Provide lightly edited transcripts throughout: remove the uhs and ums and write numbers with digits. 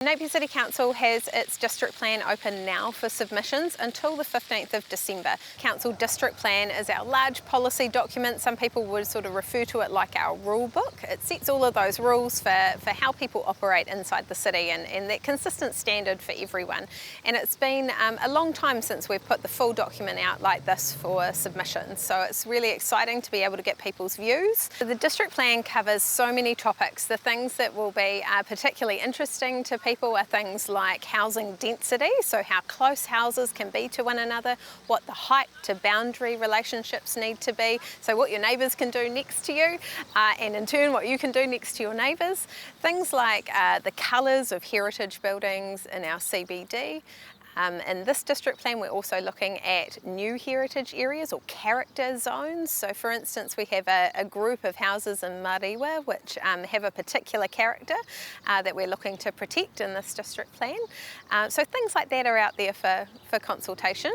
Napier City Council has its district plan open now for submissions until the 15th of December. Council district plan is our large policy document. Some people would sort of refer to it like our rule book. It sets all of those rules for how people operate inside the city and that consistent standard for everyone. And it's been a long time since we've put the full document out like this for submissions. So it's really exciting to be able to get people's views. The district plan covers so many topics. The things that will be particularly interesting to people are things like housing density, so how close houses can be to one another, what the height to boundary relationships need to be, so what your neighbours can do next to you, and in turn what you can do next to your neighbours. Things like the colours of heritage buildings in our CBD. In this district plan, we're also looking at new heritage areas or character zones. So for instance, we have a group of houses in Mariwa which have a particular character that we're looking to protect in this district plan. So things like that are out there for consultation.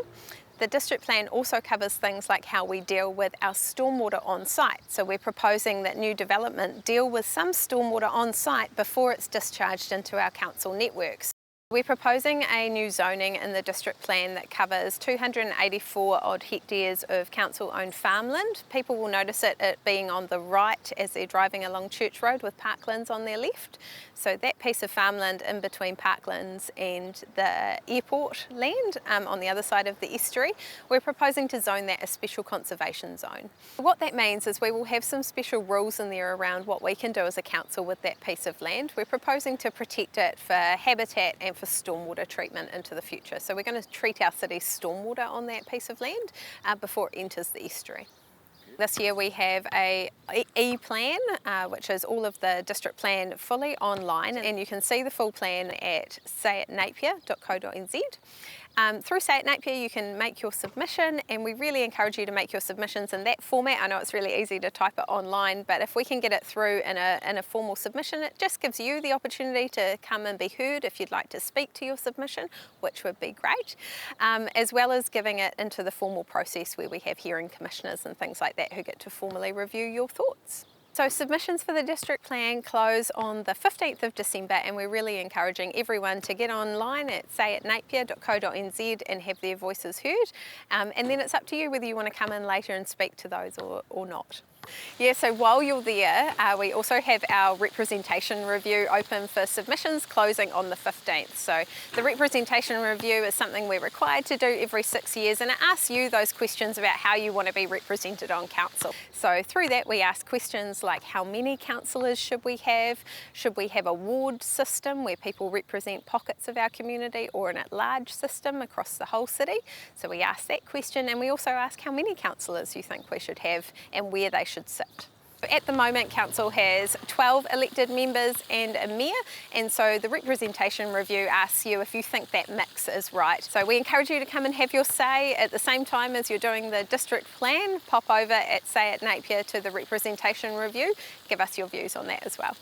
The district plan also covers things like how we deal with our stormwater on site. So we're proposing that new development deal with some stormwater on site before it's discharged into our council networks. We're proposing a new zoning in the district plan that covers 284 odd hectares of council-owned farmland. People will notice it being on the right as they're driving along Church Road with parklands on their left. So that piece of farmland in between parklands and the airport land on the other side of the estuary, we're proposing to zone that a special conservation zone. What that means is we will have some special rules in there around what we can do as a council with that piece of land. We're proposing to protect it for habitat and for stormwater treatment into the future. So we're going to treat our city's stormwater on that piece of land before it enters the estuary. This year we have a e-plan, which is all of the district plan fully online, and you can see the full plan at sayatnapier.co.nz. Through Say at Napier you can make your submission, and we really encourage you to make your submissions in that format. I know it's really easy to type it online, but if we can get it through in a formal submission, it just gives you the opportunity to come and be heard if you'd like to speak to your submission, which would be great, as well as giving it into the formal process where we have hearing commissioners and things like that who get to formally review your thoughts. So submissions for the district plan close on the 15th of December, and we're really encouraging everyone to get online at sayatnapier.co.nz and have their voices heard. And then it's up to you whether you want to come in later and speak to those or not. Yeah, so while you're there, we also have our representation review open for submissions closing on the 15th. So the representation review is something we're required to do every 6 years, and it asks you those questions about how you want to be represented on council. So through that we ask questions like how many councillors should we have? Should we have a ward system where people represent pockets of our community, or an at-large system across the whole city? So we ask that question, and we also ask how many councillors you think we should have and where they should sit. At the moment, council has 12 elected members and a mayor, and so the representation review asks you if you think that mix is right. So we encourage you to come and have your say at the same time as you're doing the district plan. Pop over at Say at Napier to the representation review. Give us your views on that as well.